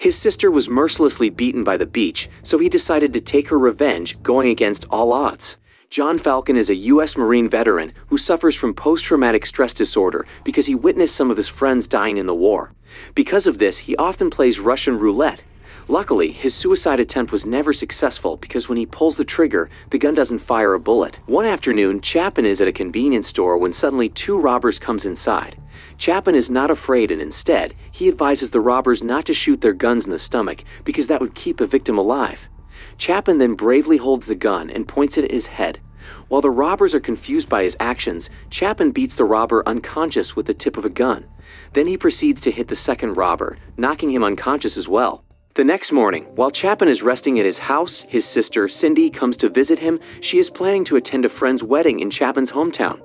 His sister was mercilessly beaten by the beach, so he decided to take her revenge, going against all odds. John Falcon is a U.S. Marine veteran who suffers from post-traumatic stress disorder because he witnessed some of his friends dying in the war. Because of this, he often plays Russian roulette. Luckily, his suicide attempt was never successful because when he pulls the trigger, the gun doesn't fire a bullet. One afternoon, Chapin is at a convenience store when suddenly 2 robbers comes inside. Chapin is not afraid and instead, he advises the robbers not to shoot their guns in the stomach because that would keep the victim alive. Chapin then bravely holds the gun and points it at his head. While the robbers are confused by his actions, Chapin beats the robber unconscious with the tip of a gun. Then he proceeds to hit the second robber, knocking him unconscious as well. The next morning, while Chapin is resting at his house, his sister, Cindy, comes to visit him. She is planning to attend a friend's wedding in Chapin's hometown.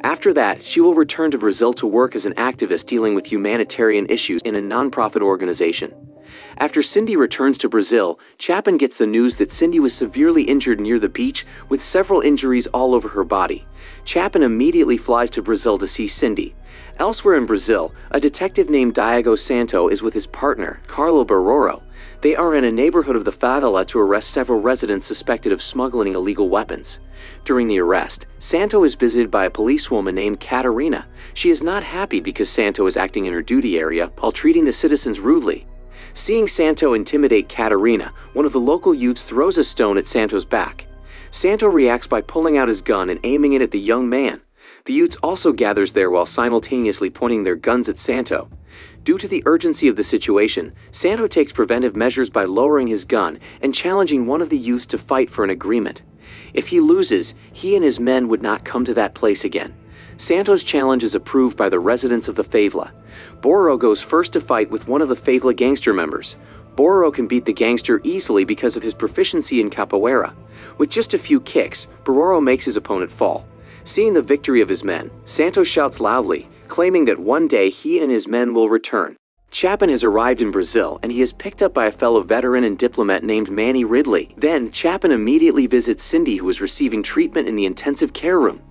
After that, she will return to Brazil to work as an activist dealing with humanitarian issues in a non-profit organization. After Cindy returns to Brazil, Chapin gets the news that Cindy was severely injured near the beach with several injuries all over her body. Chapin immediately flies to Brazil to see Cindy. Elsewhere in Brazil, a detective named Diego Santo is with his partner, Carlo Baroro. They are in a neighborhood of the favela to arrest several residents suspected of smuggling illegal weapons. During the arrest, Santo is visited by a policewoman named Catarina. She is not happy because Santo is acting in her duty area while treating the citizens rudely. Seeing Santo intimidate Catarina, one of the local youths throws a stone at Santo's back. Santo reacts by pulling out his gun and aiming it at the young man. The youths also gathers there while simultaneously pointing their guns at Santo. Due to the urgency of the situation, Santo takes preventive measures by lowering his gun and challenging one of the youths to fight for an agreement. If he loses, he and his men would not come to that place again. Santo's challenge is approved by the residents of the favela. Bororo goes first to fight with one of the favela gangster members. Bororo can beat the gangster easily because of his proficiency in capoeira. With just a few kicks, Bororo makes his opponent fall. Seeing the victory of his men, Santo shouts loudly, claiming that one day he and his men will return. Chapin has arrived in Brazil and he is picked up by a fellow veteran and diplomat named Manny Ridley. Then, Chapin immediately visits Cindy, who is receiving treatment in the intensive care room.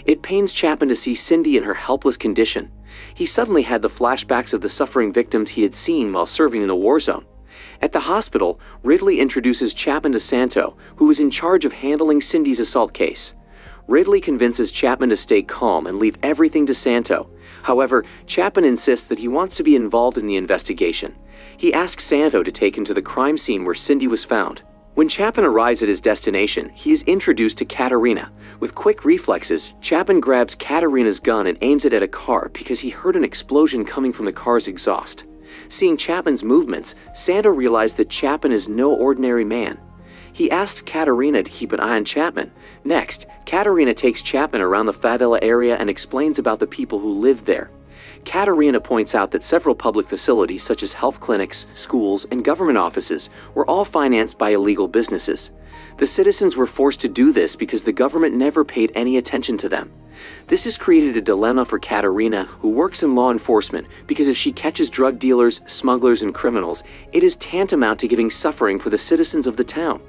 It pains Chapin to see Cindy in her helpless condition. He suddenly had the flashbacks of the suffering victims he had seen while serving in the war zone. At the hospital, Ridley introduces Chapin to Santo, who is in charge of handling Cindy's assault case. Ridley convinces Chapin to stay calm and leave everything to Santo. However, Chapin insists that he wants to be involved in the investigation. He asks Santo to take him to the crime scene where Cindy was found. When Chapin arrives at his destination, he is introduced to Catarina. With quick reflexes, Chapin grabs Catarina's gun and aims it at a car because he heard an explosion coming from the car's exhaust. Seeing Chapin's movements, Santo realized that Chapin is no ordinary man. He asks Catarina to keep an eye on Chapin. Next, Catarina takes Chapin around the favela area and explains about the people who live there. Catarina points out that several public facilities such as health clinics, schools, and government offices were all financed by illegal businesses. The citizens were forced to do this because the government never paid any attention to them. This has created a dilemma for Catarina, who works in law enforcement, because if she catches drug dealers, smugglers, and criminals, it is tantamount to giving suffering for the citizens of the town.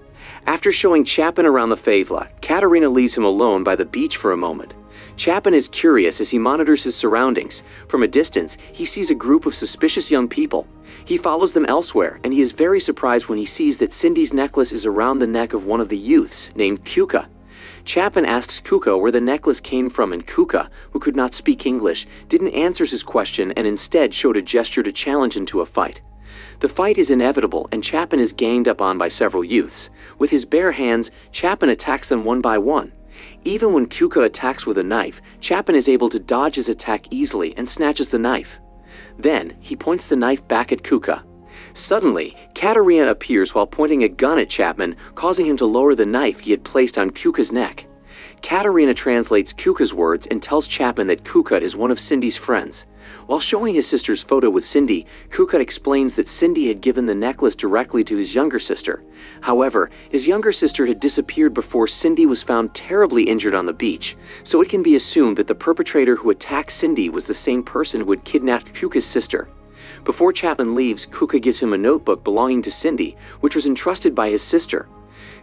After showing Chapin around the favela, Catarina leaves him alone by the beach for a moment. Chapin is curious as he monitors his surroundings. From a distance, he sees a group of suspicious young people. He follows them elsewhere, and he is very surprised when he sees that Cindy's necklace is around the neck of one of the youths, named Cuca. Chapin asks Cuca where the necklace came from, and Cuca, who could not speak English, didn't answer his question and instead showed a gesture to challenge him to a fight. The fight is inevitable, and Chapin is ganged up on by several youths. With his bare hands, Chapin attacks them one by one. Even when Cuca attacks with a knife, Chapin is able to dodge his attack easily and snatches the knife. Then, he points the knife back at Cuca. Suddenly, Catarina appears while pointing a gun at Chapin, causing him to lower the knife he had placed on Cuca's neck. Catarina translates Cuca's words and tells Chapin that Cuca is one of Cindy's friends. While showing his sister's photo with Cindy, Cuca explains that Cindy had given the necklace directly to his younger sister. However, his younger sister had disappeared before Cindy was found terribly injured on the beach, so it can be assumed that the perpetrator who attacked Cindy was the same person who had kidnapped Cuca's sister. Before Chapin leaves, Cuca gives him a notebook belonging to Cindy, which was entrusted by his sister.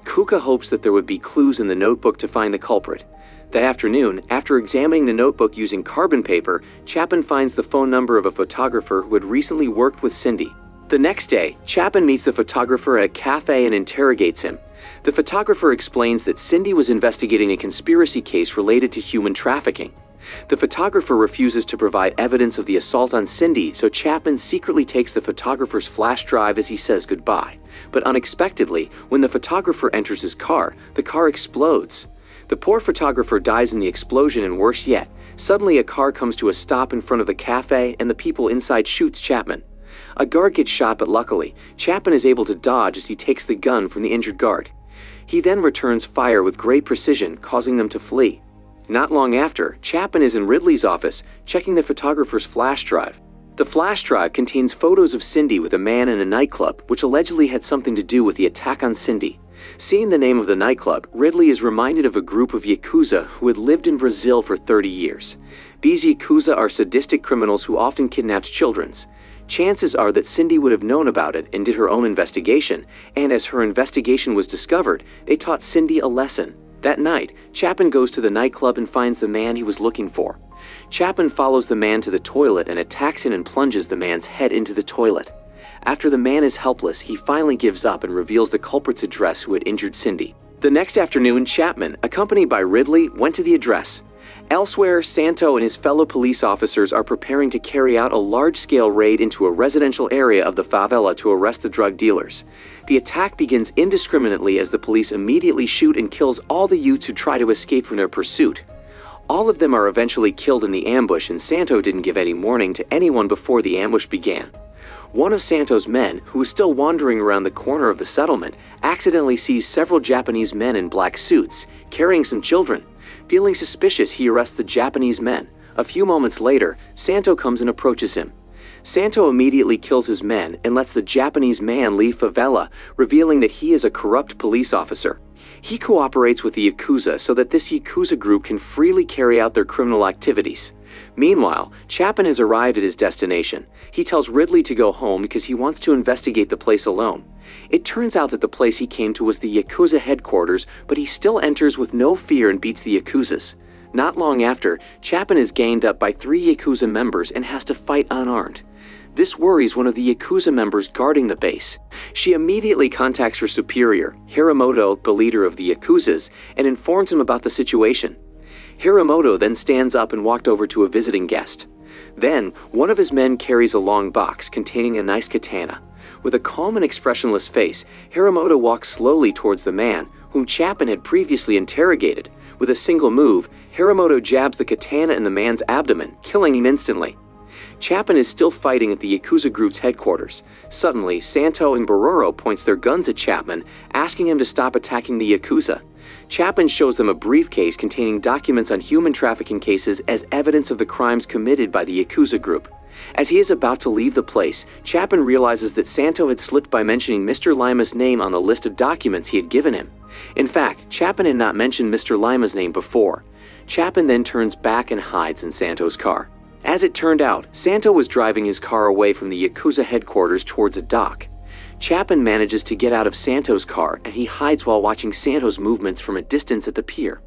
Cuca hopes that there would be clues in the notebook to find the culprit. That afternoon, after examining the notebook using carbon paper, Chapin finds the phone number of a photographer who had recently worked with Cindy. The next day, Chapman meets the photographer at a cafe and interrogates him. The photographer explains that Cindy was investigating a conspiracy case related to human trafficking. The photographer refuses to provide evidence of the assault on Cindy, so Chapman secretly takes the photographer's flash drive as he says goodbye. But unexpectedly, when the photographer enters his car, the car explodes. The poor photographer dies in the explosion, and worse yet, suddenly a car comes to a stop in front of the cafe and the people inside shoots Chapman. A guard gets shot, but luckily, Chapman is able to dodge as he takes the gun from the injured guard. He then returns fire with great precision, causing them to flee. Not long after, Chapman is in Ridley's office, checking the photographer's flash drive. The flash drive contains photos of Cindy with a man in a nightclub, which allegedly had something to do with the attack on Cindy. Seeing the name of the nightclub, Ridley is reminded of a group of Yakuza who had lived in Brazil for 30 years. These Yakuza are sadistic criminals who often kidnapped children. Chances are that Cindy would have known about it and did her own investigation, and as her investigation was discovered, they taught Cindy a lesson. That night, Chapman goes to the nightclub and finds the man he was looking for. Chapman follows the man to the toilet and attacks him and plunges the man's head into the toilet. After the man is helpless, he finally gives up and reveals the culprit's address who had injured Cindy. The next afternoon, Chapman, accompanied by Ridley, went to the address. Elsewhere, Santo and his fellow police officers are preparing to carry out a large-scale raid into a residential area of the favela to arrest the drug dealers. The attack begins indiscriminately as the police immediately shoot and kills all the youths who try to escape from their pursuit. All of them are eventually killed in the ambush, and Santo didn't give any warning to anyone before the ambush began. One of Santo's men, who was still wandering around the corner of the settlement, accidentally sees several Japanese men in black suits, carrying some children. Feeling suspicious, he arrests the Japanese men. A few moments later, Santo comes and approaches him. Santo immediately kills his men and lets the Japanese man leave favela, revealing that he is a corrupt police officer. He cooperates with the Yakuza so that this Yakuza group can freely carry out their criminal activities. Meanwhile, Chapman has arrived at his destination. He tells Ridley to go home because he wants to investigate the place alone. It turns out that the place he came to was the Yakuza headquarters, but he still enters with no fear and beats the Yakuzas. Not long after, Chapman is ganged up by 3 Yakuza members and has to fight unarmed. This worries one of the Yakuza members guarding the base. She immediately contacts her superior, Hiramoto, the leader of the Yakuzas, and informs him about the situation. Hiramoto then stands up and walked over to a visiting guest. Then, one of his men carries a long box containing a nice katana. With a calm and expressionless face, Hiramoto walks slowly towards the man, whom Chapman had previously interrogated. With a single move, Hiramoto jabs the katana in the man's abdomen, killing him instantly. Chapman is still fighting at the Yakuza group's headquarters. Suddenly, Santo and Bororo points their guns at Chapman, asking him to stop attacking the Yakuza. Chapman shows them a briefcase containing documents on human trafficking cases as evidence of the crimes committed by the Yakuza group. As he is about to leave the place, Chapman realizes that Santo had slipped by mentioning Mr. Lima's name on the list of documents he had given him. In fact, Chapman had not mentioned Mr. Lima's name before. Chapman then turns back and hides in Santo's car. As it turned out, Santo was driving his car away from the Yakuza headquarters towards a dock. Chapman manages to get out of Santo's car, and he hides while watching Santo's movements from a distance at the pier.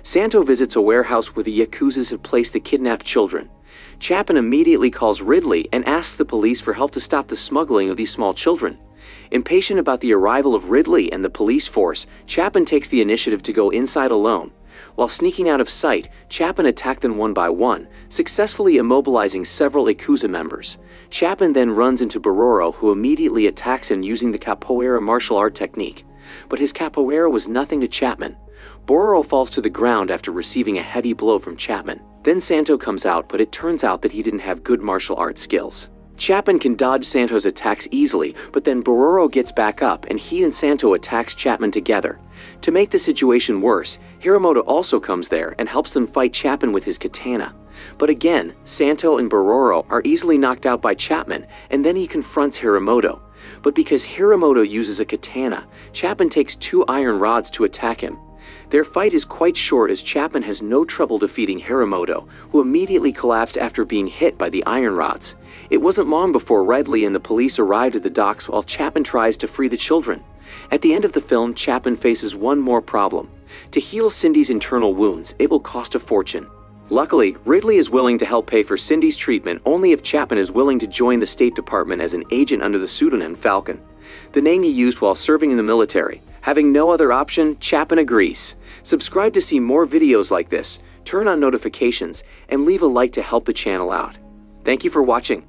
Santo visits a warehouse where the Yakuzas have placed the kidnapped children. Chapman immediately calls Ridley and asks the police for help to stop the smuggling of these small children. Impatient about the arrival of Ridley and the police force, Chapman takes the initiative to go inside alone. While sneaking out of sight, Chapman attacked them one by one, successfully immobilizing several Yakuza members. Chapman then runs into Bororo, who immediately attacks him using the capoeira martial art technique. But his capoeira was nothing to Chapman. Bororo falls to the ground after receiving a heavy blow from Chapman. Then Santo comes out, but it turns out that he didn't have good martial arts skills. Chapman can dodge Santo's attacks easily, but then Bororo gets back up and he and Santo attacks Chapman together. To make the situation worse, Hiramoto also comes there and helps them fight Chapman with his katana. But again, Santo and Bororo are easily knocked out by Chapman, and then he confronts Hiramoto. But because Hiramoto uses a katana, Chapman takes 2 iron rods to attack him. Their fight is quite short as Chapman has no trouble defeating Hiramoto, who immediately collapsed after being hit by the iron rods. It wasn't long before Ridley and the police arrived at the docks while Chapman tries to free the children. At the end of the film, Chapman faces one more problem. To heal Cindy's internal wounds, it will cost a fortune. Luckily, Ridley is willing to help pay for Cindy's treatment only if Chapman is willing to join the State Department as an agent under the pseudonym Falcon, the name he used while serving in the military. Having no other option, Chapman agrees. Subscribe to see more videos like this, turn on notifications, and leave a like to help the channel out. Thank you for watching.